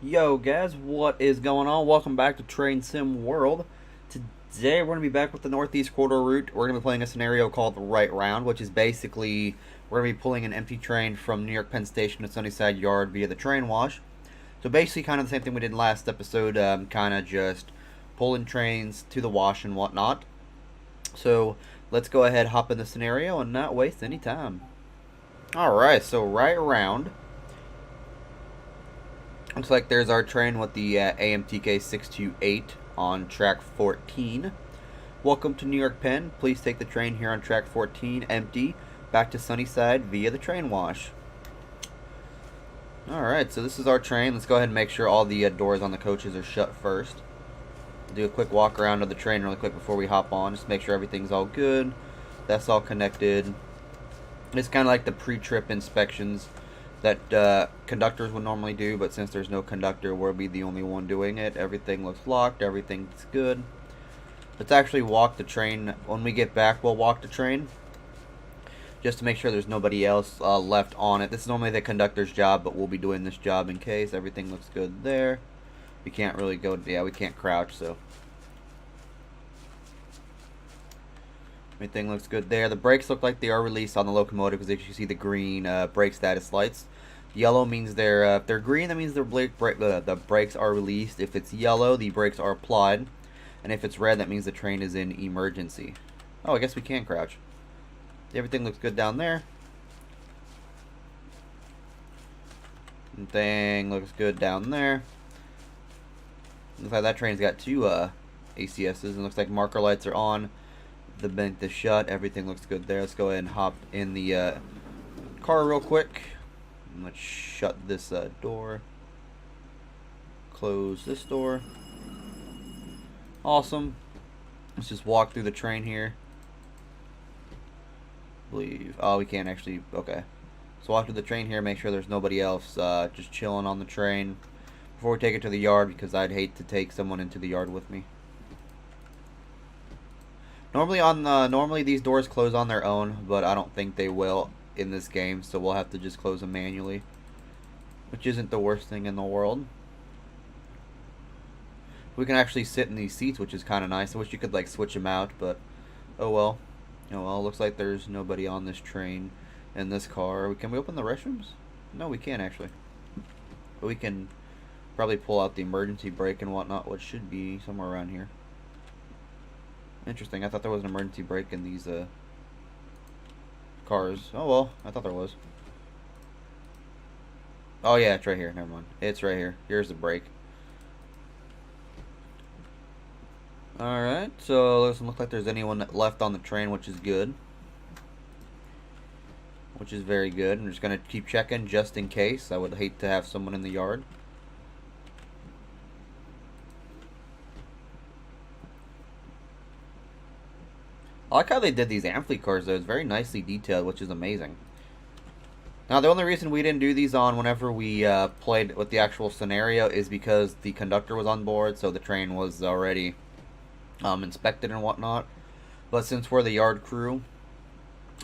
Yo guys, what is going on? Welcome back to Train Sim World. Today we're going to be back with the Northeast Corridor route. We're going to be playing a scenario called the Right Round, which is basically we're going to be pulling an empty train from New York Penn Station to Sunnyside Yard via the train wash. So basically kind of the same thing we did last episode, kind of just pulling trains to the wash and whatnot. So let's go ahead, hop in the scenario, and not waste any time. Alright, so right around. Looks like there's our train with the AMTK 628 on track 14. Welcome to New York Penn. Please take the train here on track 14 empty back to Sunnyside via the train wash. Alright, so this is our train. Let's go ahead and make sure all the doors on the coaches are shut first. Do a quick walk around of the train really quick before we hop on. Just make sure everything's all good. That's all connected. It's kind of like the pre-trip inspections that conductors would normally do, but since there's no conductor, we'll be the only one doing it. Everything looks locked, everything's good. Let's actually walk the train. When we get back, we'll walk the train, just to make sure there's nobody else left on it. This is normally the conductor's job, but we'll be doing this job in case. Everything looks good there. We can't really go, yeah, we can't crouch, so. Everything looks good there. The brakes look like they are released on the locomotive because you see the green brake status lights. Yellow means if they're green, that means the brakes are released. If it's yellow, the brakes are applied. And if it's red, that means the train is in emergency. Oh, I guess we can crouch. Everything looks good down there. Everything looks good down there. Looks like that train's got two ACSs, and looks like marker lights are on. The vent is shut. Everything looks good there. Let's go ahead and hop in the car real quick. And let's shut this door. Close this door. Awesome. Let's just walk through the train here. I believe. Oh, we can't actually. Okay. So walk through the train here. Make sure there's nobody else just chilling on the train before we take it to the yard, because I'd hate to take someone into the yard with me. Normally these doors close on their own, but I don't think they will in this game, so we'll have to just close them manually, which isn't the worst thing in the world. We can actually sit in these seats, which is kind of nice. I wish you could like switch them out, but oh well. Oh well. Looks like there's nobody on this train in this car. Can we open the restrooms? No, we can't actually. But we can probably pull out the emergency brake and whatnot, which should be somewhere around here. Interesting. I thought there was an emergency brake in these cars. Oh well, I thought there was. Oh yeah, it's right here. Never mind. It's right here. Here's the brake. Alright, so it doesn't look like there's anyone left on the train, which is good. Which is very good. I'm just going to keep checking just in case. I would hate to have someone in the yard. I like how they did these ampli cars though. It's very nicely detailed, which is amazing. Now, the only reason we didn't do these on whenever we played with the actual scenario is because the conductor was on board, so the train was already inspected and whatnot. But since we're the yard crew,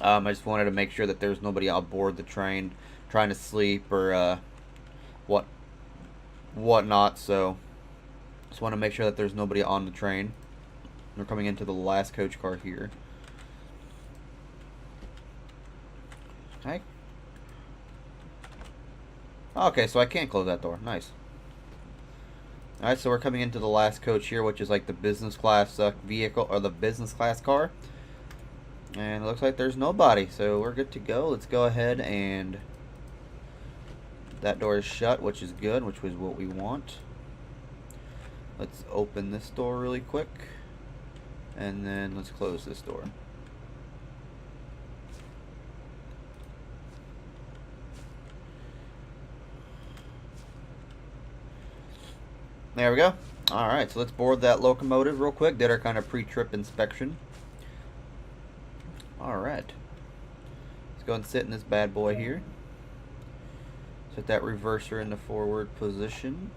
I just wanted to make sure that there's nobody on board the train trying to sleep or whatnot. So just want to make sure that there's nobody on the train. We're coming into the last coach car here. Okay. Okay, so I can't close that door. Nice. Alright, so we're coming into the last coach here, which is like the business class vehicle, or the business class car. And it looks like there's nobody, so we're good to go. Let's go ahead and... that door is shut, which is good, which was what we want. Let's open this door really quick. And then let's close this door. There we go. Alright, so let's board that locomotive real quick. Did our kind of pre-trip inspection. Alright. Let's go and sit in this bad boy here. Set that reverser in the forward position.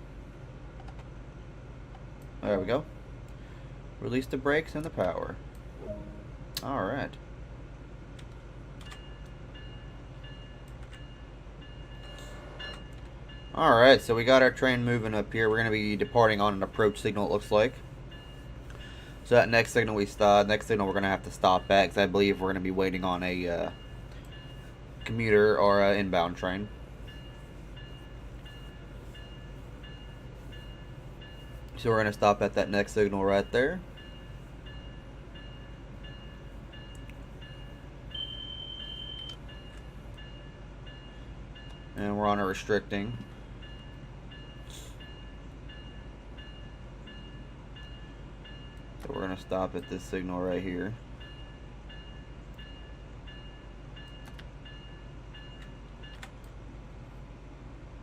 There we go. Release the brakes and the power. Alright. Alright, so we got our train moving up here. We're going to be departing on an approach signal, it looks like. So that next signal we're going to have to stop at, because I believe we're going to be waiting on a commuter or an inbound train. So we're going to stop at that next signal right there. And we're on a restricting. So we're going to stop at this signal right here.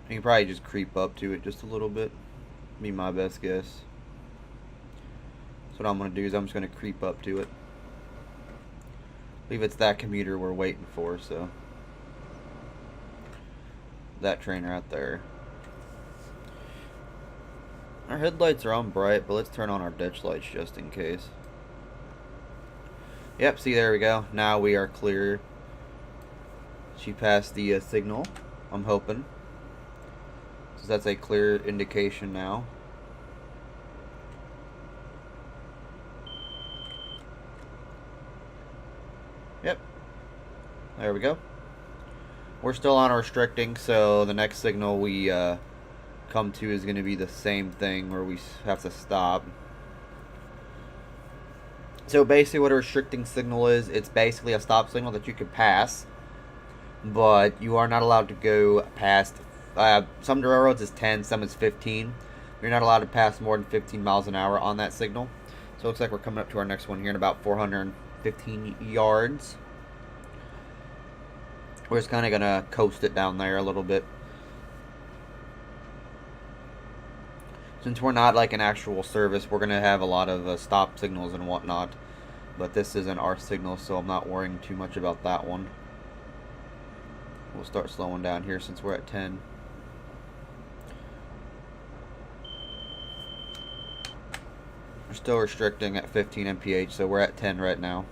You can probably just creep up to it just a little bit. Be my best guess. So what I'm going to do is I'm just going to creep up to it. I believe it's that commuter we're waiting for, so. That train right there. Our headlights are on bright, but let's turn on our ditch lights just in case. Yep, see, there we go. Now we are clear. She passed the signal, I'm hoping. So that's a clear indication now. Yep. There we go. We're still on restricting, so the next signal we come to is going to be the same thing where we have to stop. So basically what a restricting signal is, it's basically a stop signal that you can pass, but you are not allowed to go past, some railroads is 10, some is 15. You're not allowed to pass more than 15 miles an hour on that signal. So it looks like we're coming up to our next one here in about 415 yards. We're just kind of going to coast it down there a little bit. Since we're not like an actual service, we're going to have a lot of stop signals and whatnot. But this isn't our signal, so I'm not worrying too much about that one. We'll start slowing down here since we're at 10. We're still restricting at 15 mph, so we're at 10 right now.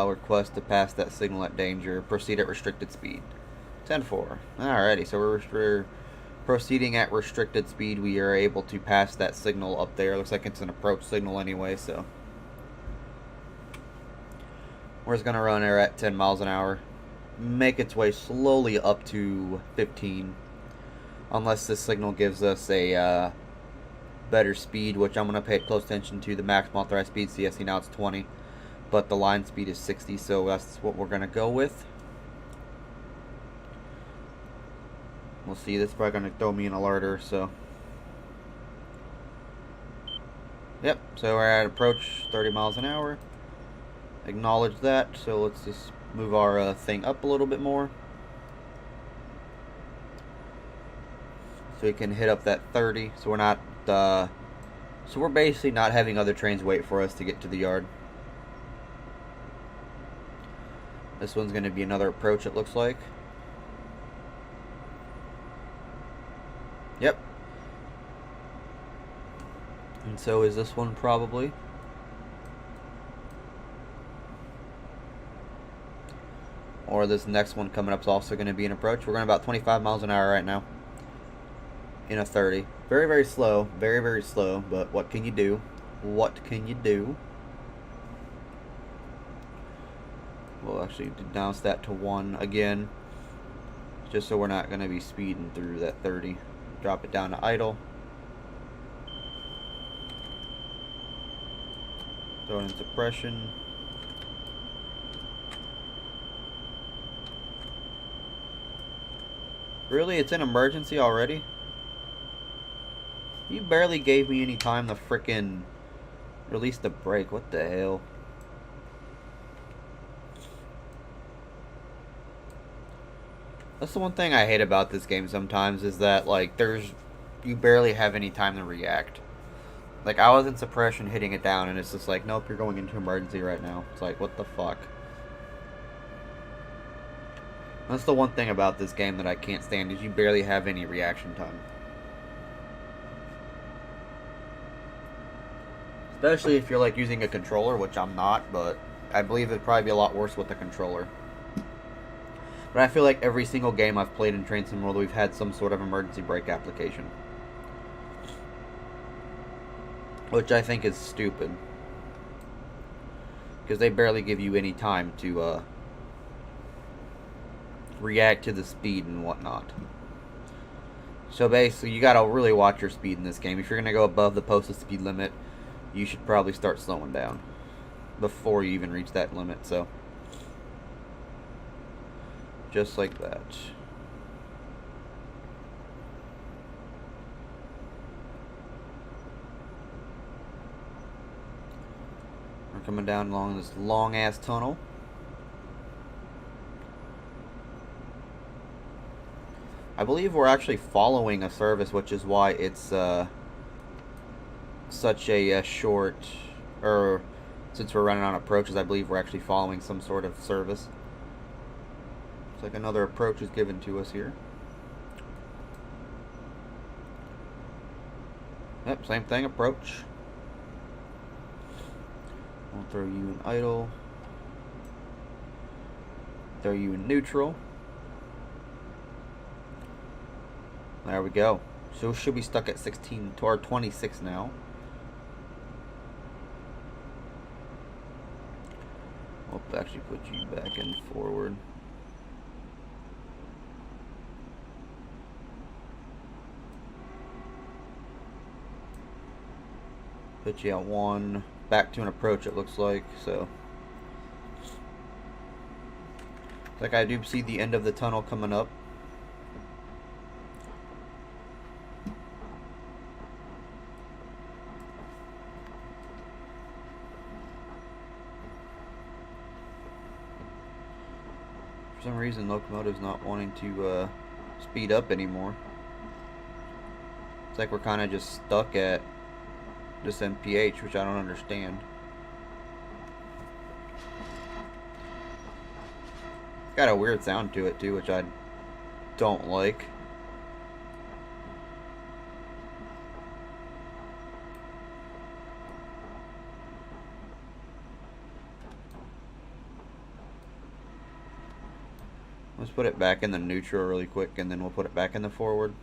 Request to pass that signal at danger. Proceed at restricted speed. 10-4. Alrighty, so we're proceeding at restricted speed. We are able to pass that signal up there. Looks like it's an approach signal anyway, so. We're just going to run there at 10 miles an hour. Make its way slowly up to 15. Unless this signal gives us a better speed, which I'm going to pay close attention to. The maximum authorized speed, CSC now it's 20. But the line speed is 60, so that's what we're going to go with. We'll see, this is probably going to throw me an alerter, so. Yep, so we're at approach 30 miles an hour. Acknowledge that, so let's just move our thing up a little bit more. So we can hit up that 30, so we're not, so we're basically not having other trains wait for us to get to the yard. This one's going to be another approach, it looks like. Yep. And so is this one probably. Or this next one coming up is also going to be an approach. We're going about 25 miles an hour right now. In a 30. Very, very slow. Very, very slow. But what can you do? What can you do? We'll actually denounce that to 1 again, just so we're not going to be speeding through that 30. Drop it down to idle. Throw it in suppression. Really? It's an emergency already? You barely gave me any time to frickin' release the brake. What the hell? That's the one thing I hate about this game sometimes, is that, like, you barely have any time to react. Like, I was in suppression hitting it down, and it's just like, nope, you're going into emergency right now. It's like, what the fuck? That's the one thing about this game that I can't stand, is you barely have any reaction time. Especially if you're like using a controller, which I'm not, but I believe it'd probably be a lot worse with the controller. But I feel like every single game I've played in Train Sim World, we've had some sort of emergency brake application. Which I think is stupid. Because they barely give you any time to react to the speed and whatnot. So basically, you gotta really watch your speed in this game. If you're gonna go above the posted speed limit, you should probably start slowing down before you even reach that limit. So just like that. We're coming down along this long ass tunnel. I believe we're actually following a service, which is why it's such a short, or since we're running on approaches, I believe we're actually following some sort of service. It's like another approach is given to us here. Yep, same thing, approach. I'll throw you in idle. Throw you in neutral. There we go. So should be stuck at 16 to our 26 now. We'll actually put you back in forward. Put you at 1. Back to an approach, it looks like. So, it's like I do see the end of the tunnel coming up. For some reason, locomotive's not wanting to speed up anymore. It's like we're kind of just stuck at this MPH, which I don't understand. Got a weird sound to it too, which I don't like. Let's put it back in the neutral really quick, and then we'll put it back in the forward.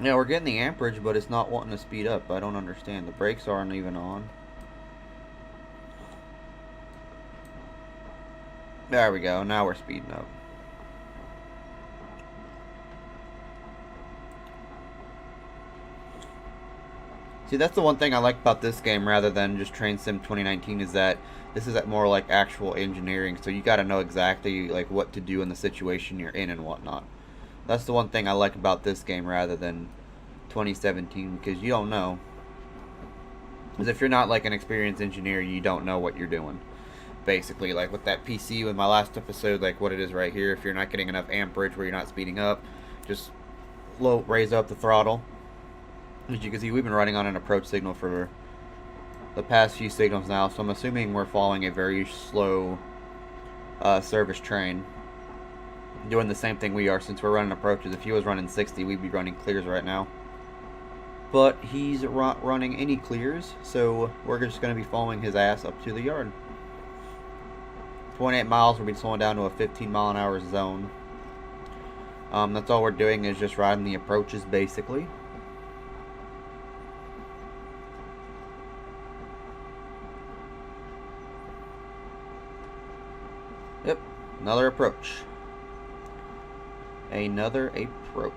Yeah, we're getting the amperage, but it's not wanting to speed up. I don't understand. The brakes aren't even on. There we go. Now we're speeding up. See, that's the one thing I like about this game rather than just Train Sim 2019 is that this is more like actual engineering, so you gotta know exactly like what to do in the situation you're in and whatnot. That's the one thing I like about this game rather than 2017, because you don't know. Because if you're not like an experienced engineer, you don't know what you're doing. Basically, like with that PC with my last episode, like what it is right here, if you're not getting enough amperage where you're not speeding up, just raise up the throttle. As you can see, we've been running on an approach signal for the past few signals now, so I'm assuming we're following a very slow service train. Doing the same thing we are since we're running approaches. If he was running 60, we'd be running clears right now. But he's running any clears, so we're just going to be following his ass up to the yard. 28 miles, we'll be slowing down to a 15 mile an hour zone. That's all we're doing is just riding the approaches basically. Yep, another approach. Another approach.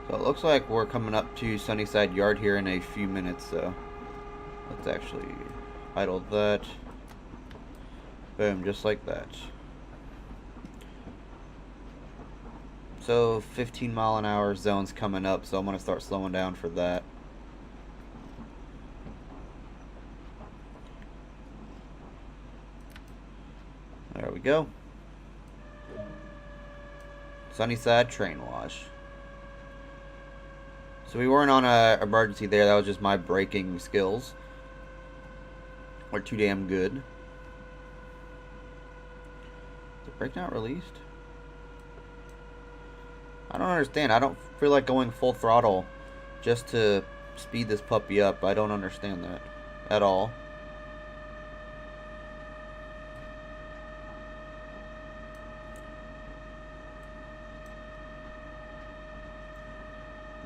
So it looks like we're coming up to Sunnyside Yard here in a few minutes, so let's actually idle that. Boom, just like that. So 15 mile an hour zone's coming up, so I'm going to start slowing down for that. There we go. Sunnyside train wash. So we weren't on a emergency there, that was just my braking skills. We're too damn good. Is the brake not released? I don't understand. I don't feel like going full throttle just to speed this puppy up. I don't understand that at all.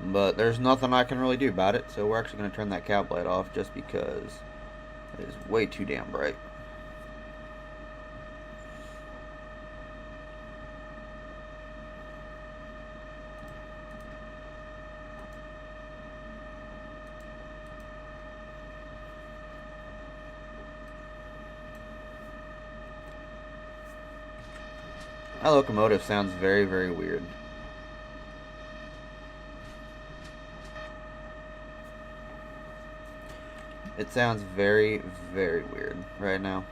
But there's nothing I can really do about it, so we're actually going to turn that cab light off just because it is way too damn bright. That locomotive sounds very, very weird. It sounds very, very weird right now.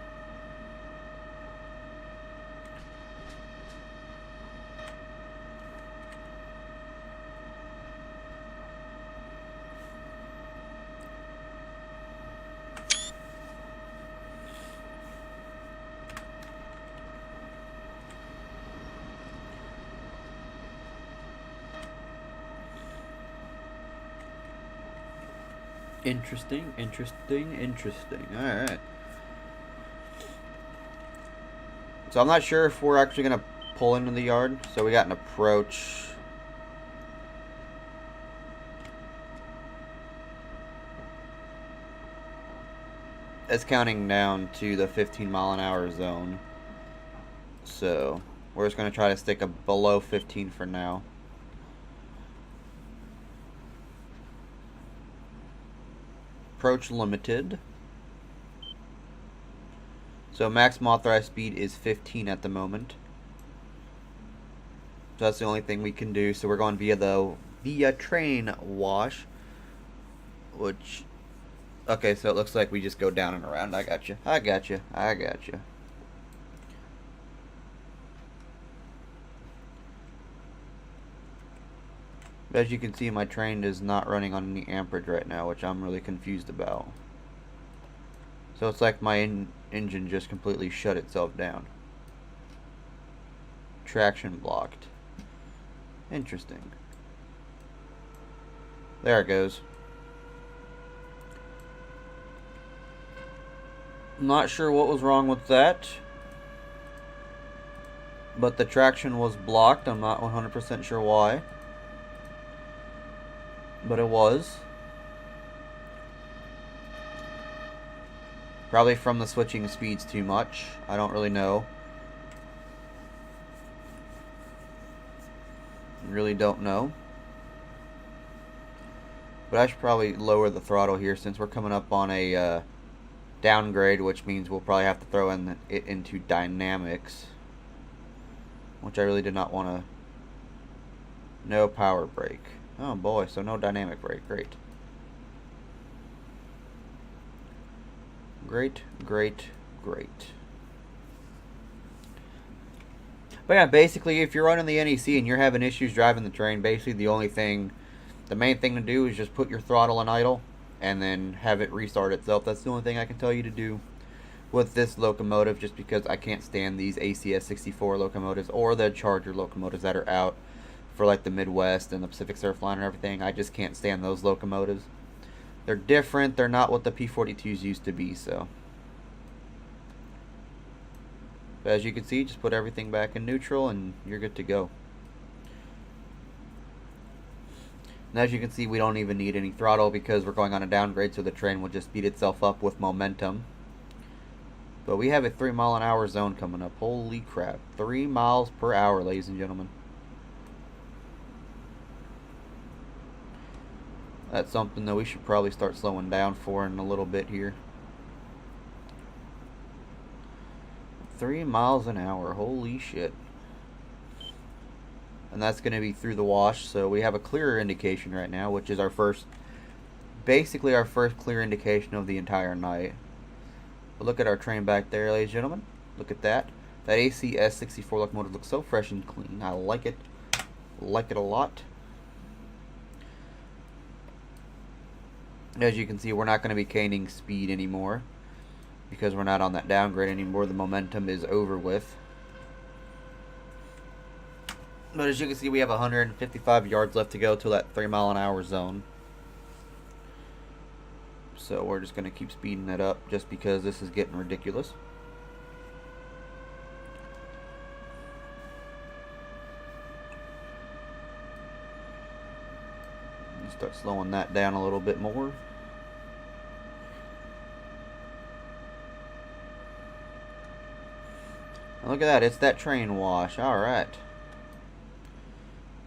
Interesting, interesting, interesting. Alright. So I'm not sure if we're actually going to pull into the yard. So we got an approach. It's counting down to the 15-mile-an-hour zone. So we're just going to try to stick below 15 for now. Approach limited. So maximum authorized speed is 15 at the moment. So that's the only thing we can do. So we're going via train wash. Which, okay, so it looks like we just go down and around. I got you. I got you. I got you. But as you can see, my train is not running on any amperage right now, which I'm really confused about. So it's like my engine just completely shut itself down. Traction blocked. Interesting. There it goes. Not sure what was wrong with that. But the traction was blocked. I'm not 100% sure why. But it was. Probably from the switching speeds too much. I don't really know. Really don't know. But I should probably lower the throttle here since we're coming up on a downgrade, which means we'll probably have to throw it into dynamics. Which I really did not want to. No power brake. Oh boy, so no dynamic brake. Great. Great, great, great. But yeah, basically, if you're running the NEC and you're having issues driving the train, basically the main thing to do is just put your throttle in idle and then have it restart itself. That's the only thing I can tell you to do with this locomotive, just because I can't stand these ACS 64 locomotives or the Charger locomotives that are out for like the Midwest and the Pacific Surfliner and everything. I just can't stand those locomotives. They're different. They're not what the P42s used to be, so. But as you can see, just put everything back in neutral and you're good to go. And as you can see, we don't even need any throttle because we're going on a downgrade, so the train will just speed itself up with momentum. But we have a 3-mile-an-hour zone coming up. Holy crap. 3 miles per hour, ladies and gentlemen. That's something that we should probably start slowing down for in a little bit here. 3 miles an hour. Holy shit. And that's going to be through the wash, so we have a clearer indication right now, which is basically our first clear indication of the entire night. But look at our train back there, ladies and gentlemen. Look at that. That ACS 64 locomotive looks so fresh and clean. I like it. Like it a lot. As you can see, we're not going to be gaining speed anymore. because we're not on that downgrade anymore. The momentum is over with. But as you can see, we have 155 yards left to go to that 3-mile-an-hour zone. So we're just going to keep speeding it up just because this is getting ridiculous. Start slowing that down a little bit more. And look at that, it's that train wash. Alright.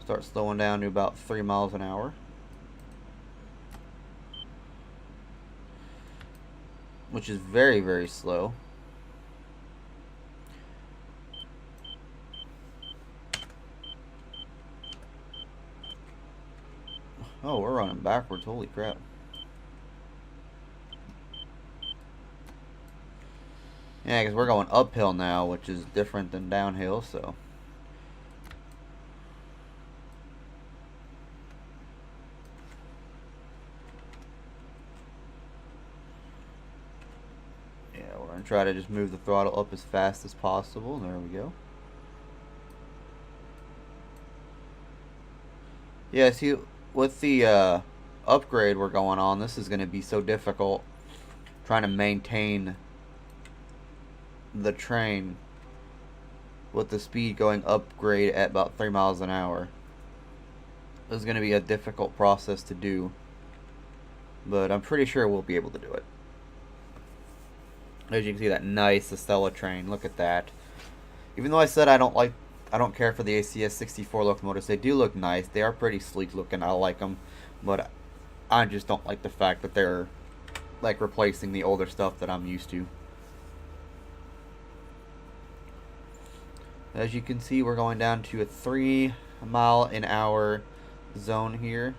Start slowing down to about 3 miles an hour. Which is very, very slow. Oh, we're running backwards. Holy crap. Yeah, because we're going uphill now, which is different than downhill, so. Yeah, we're going to try to just move the throttle up as fast as possible. There we go. Yeah, see, with the upgrade we're going on, this is going to be so difficult trying to maintain the train with the speed going upgrade at about 3 miles an hour. This is going to be a difficult process to do, but I'm pretty sure we'll be able to do it. As you can see, that nice Estella train, look at that. Even though I said I don't care for the ACS 64 locomotives, they do look nice. They are pretty sleek looking. I like them, but I just don't like the fact that they're like replacing the older stuff that I'm used to. As you can see, we're going down to a 3-mile-an-hour zone here,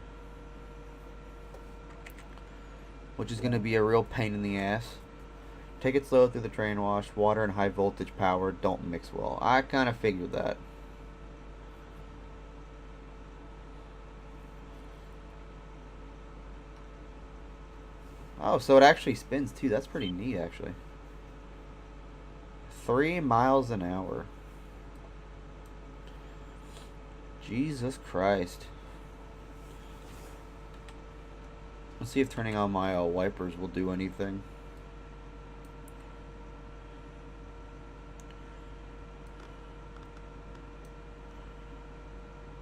which is going to be a real pain in the ass. Take it slow through the train wash. Water and high voltage power don't mix well. I kind of figured that. Oh, so it actually spins too. That's pretty neat, actually. 3 miles an hour. Jesus Christ. Let's see if turning on my wipers will do anything.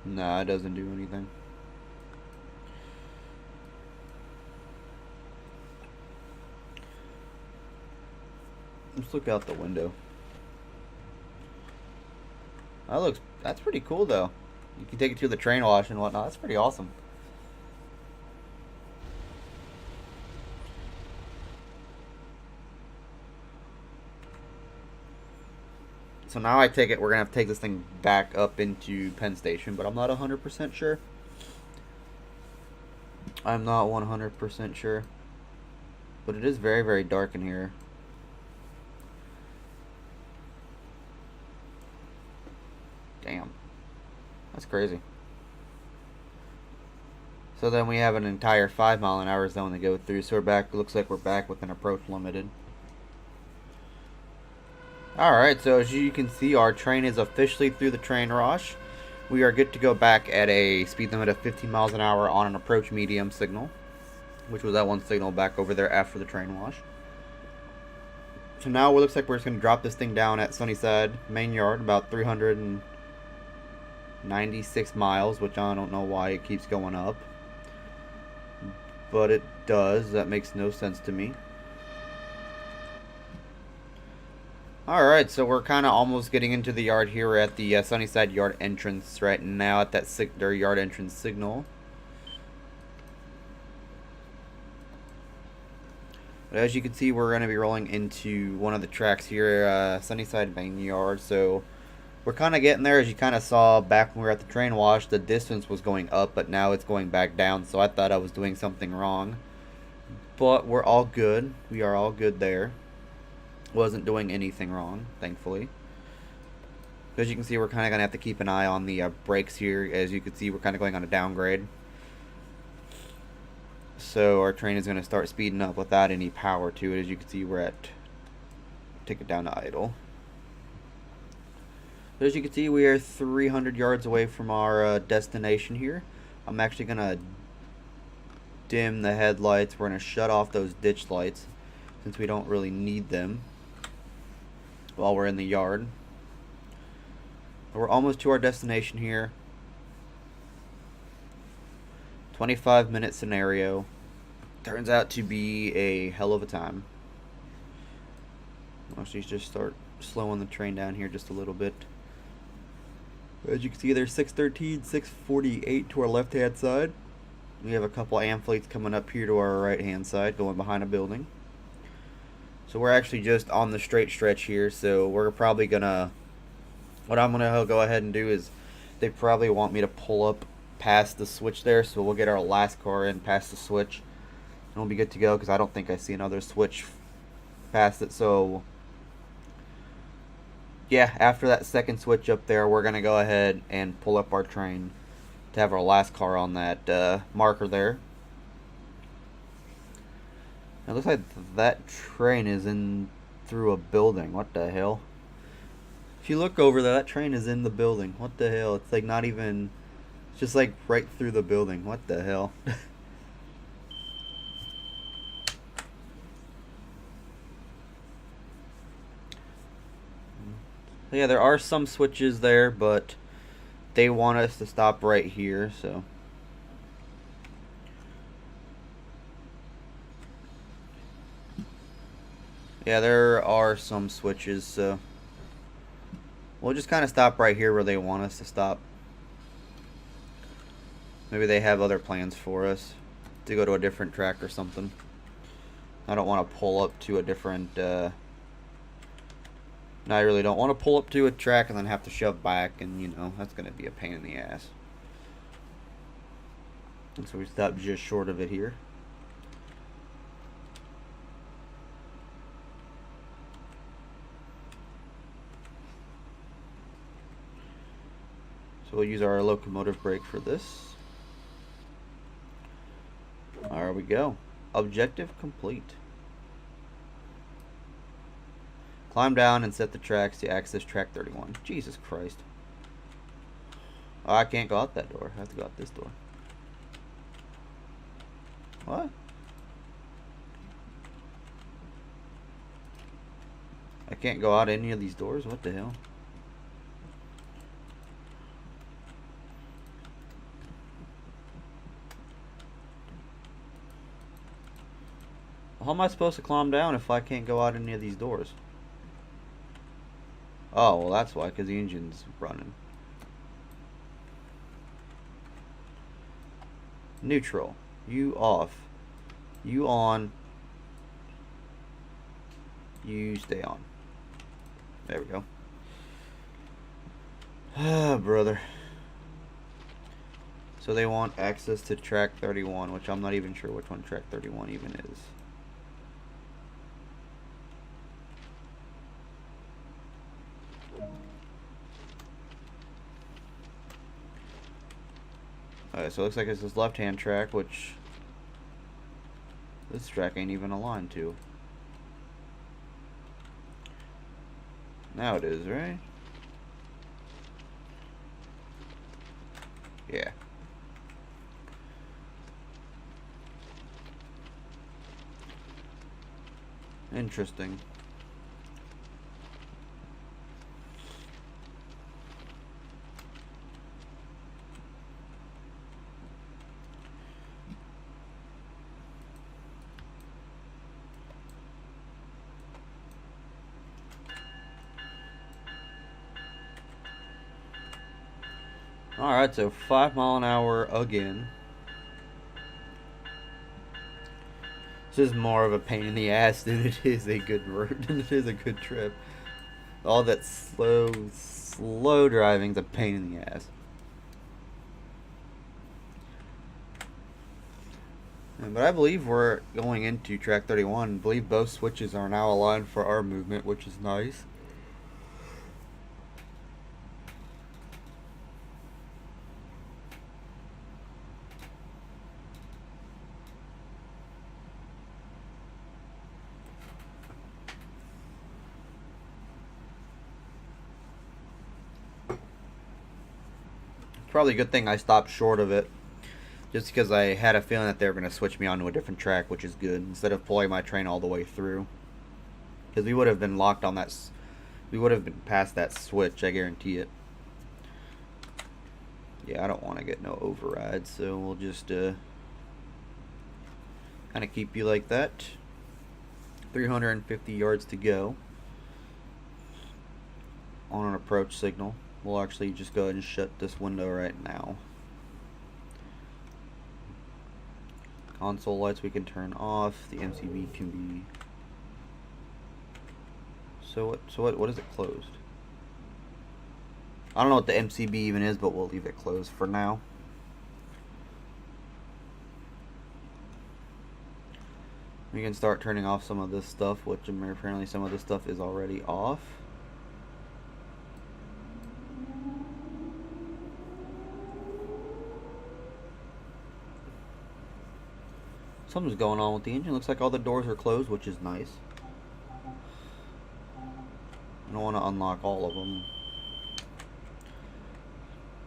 Nah, it doesn't do anything. Let's look out the window. That's pretty cool though. You can take it to the train wash and whatnot. That's pretty awesome. So now I take it we're going to have to take this thing back up into Penn Station, but I'm not 100% sure. I'm not 100% sure. But it is very, very dark in here. Damn. That's crazy. So then we have an entire 5-mile-an-hour zone to go through. So we're back. Looks like we're back with an approach limited. Alright, so as you can see, our train is officially through the train wash. We are good to go back at a speed limit of 15 miles an hour on an approach medium signal, which was that one signal back over there after the train wash. So now it looks like we're just going to drop this thing down at Sunnyside Main Yard, about 396 miles, which I don't know why it keeps going up. But it does. That makes no sense to me. Alright, so we're kind of almost getting into the yard here. We're at the Sunnyside Yard entrance right now at that their yard entrance signal. But as you can see, we're going to be rolling into one of the tracks here, Sunnyside Main Yard. So we're kind of getting there. As you kind of saw back when we were at the train wash, the distance was going up, but now it's going back down. So I thought I was doing something wrong. But we're all good. We are all good there. Wasn't doing anything wrong, thankfully. As you can see, we're kind of going to have to keep an eye on the brakes here. As you can see, we're kind of going on a downgrade. So our train is going to start speeding up without any power to it. As you can see, we're at take it down to idle. So as you can see, we are 300 yards away from our destination here. I'm actually going to dim the headlights. We're going to shut off those ditch lights since we don't really need them while we're in the yard. We're almost to our destination here. 25-minute scenario. Turns out to be a hell of a time. Let's just start slowing the train down here just a little bit. As you can see, there's 613, 648 to our left-hand side. We have a couple amphitheats coming up here to our right-hand side, going behind a building. So we're actually just on the straight stretch here, so we're probably gonna... What I'm gonna go ahead and do is, they probably want me to pull up past the switch there, so we'll get our last car in past the switch. And we'll be good to go, because I don't think I see another switch past it, so... Yeah, after that second switch up there, we're going to go ahead and pull up our train to have our last car on that marker there. It looks like that train is in through a building. What the hell? If you look over there, that train is in the building. What the hell? It's like not even... It's just like right through the building. What the hell? Yeah, there are some switches there, but they want us to stop right here, so. Yeah, there are some switches, so. We'll just kind of stop right here where they want us to stop. Maybe they have other plans for us to go to a different track or something. I don't want to pull up to a different, No, I really don't want to pull up to a track and then have to shove back, and you know, that's going to be a pain in the ass. And so we stopped just short of it here. So we'll use our locomotive brake for this. There we go. Objective complete. Climb down and set the tracks to access track 31. Jesus Christ. Oh, I can't go out that door. I have to go out this door. What? I can't go out any of these doors? What the hell? How am I supposed to climb down if I can't go out any of these doors? Oh, well that's why, because the engine's running. Neutral. You off. You on. You stay on. There we go. Ah, brother. So they want access to track 31, which I'm not even sure which one track 31 even is. Alright, so it looks like it's this left-hand track, which this track ain't even aligned to. Now it is, right? Yeah. Interesting. Alright, so 5 mile an hour again. This is more of a pain in the ass than it is a good road, than it is a good trip. All that slow driving's a pain in the ass. But I believe we're going into track 31. I believe both switches are now aligned for our movement, which is nice. Probably a good thing I stopped short of it. Just because I had a feeling that they were going to switch me onto a different track, which is good, instead of pulling my train all the way through. Because we would have been locked on that, we would have been past that switch, I guarantee it. Yeah, I don't want to get no override, so we'll just kind of keep you like that. 350 yards to go on an approach signal. We'll actually just go ahead and shut this window right now. Console lights we can turn off. The MCB can be. So what is it closed? I don't know what the MCB even is, but we'll leave it closed for now. We can start turning off some of this stuff, which apparently some of this stuff is already off. Something's going on with the engine. Looks like all the doors are closed, which is nice. I don't want to unlock all of them.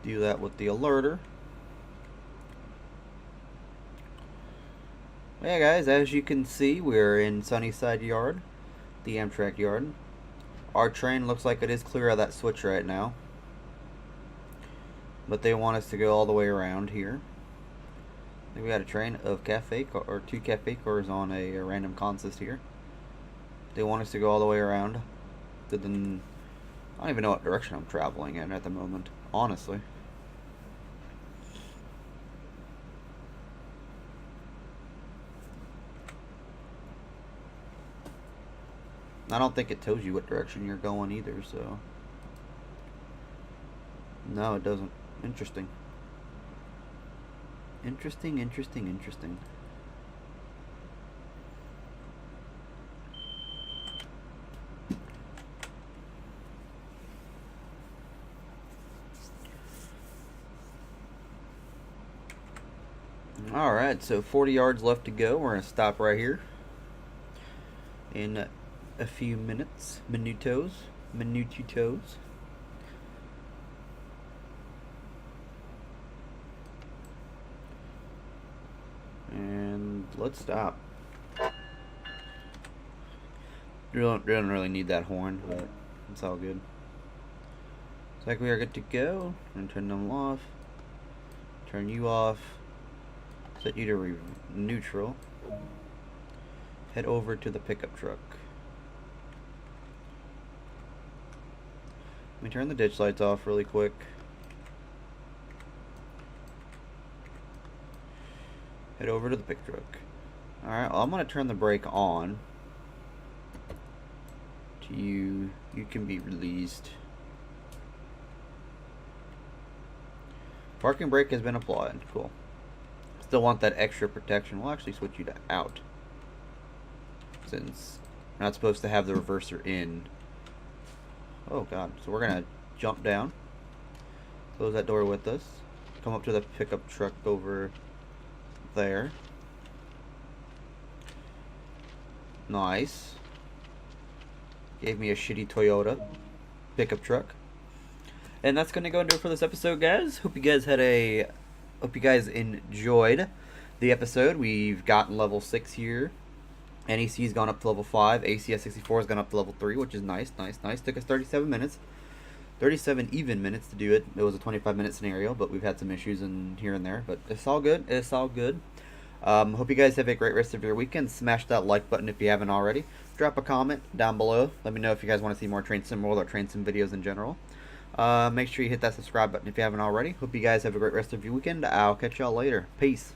Do that with the alerter. Yeah, guys, as you can see, we're in Sunnyside Yard, the Amtrak yard. Our train looks like it is clear of that switch right now, but they want us to go all the way around here. I think we got a train of cafe or 2 cafe cars on a random consist here. They want us to go all the way around. Then I don't even know what direction I'm traveling in at the moment, honestly. I don't think it tells you what direction you're going either, so. No, it doesn't. Interesting. Interesting. Alright, so 40 yards left to go. We're going to stop right here in a few minutes. Minutos. And let's stop. We don't really need that horn, but it's all good. Looks like we are good to go. I'm going to turn them off. Turn you off. Set you to neutral. Head over to the pickup truck. Let me turn the ditch lights off really quick. Head over to the pickup truck. Alright, well, I'm going to turn the brake on. To you can be released. Parking brake has been applied. Cool. Still want that extra protection. We'll actually switch you to out, since we're not supposed to have the reverser in. Oh god. So we're gonna jump down, close that door with us, come up to the pickup truck over there. Nice. Gave me a shitty Toyota pickup truck. And that's gonna go into it for this episode, guys. Hope you guys enjoyed the episode. We've gotten level 6 here. NEC's gone up to level 5. ACS 64 has gone up to level 3, which is nice. Took us 37 minutes. 37 even minutes to do it. It was a 25-minute scenario, but we've had some issues in here and there. But it's all good. Hope you guys have a great rest of your weekend. Smash that like button if you haven't already. Drop a comment down below. Let me know if you guys want to see more Train Sim World or Train Sim videos in general. Make sure you hit that subscribe button if you haven't already. Hope you guys have a great rest of your weekend. I'll catch y'all later. Peace.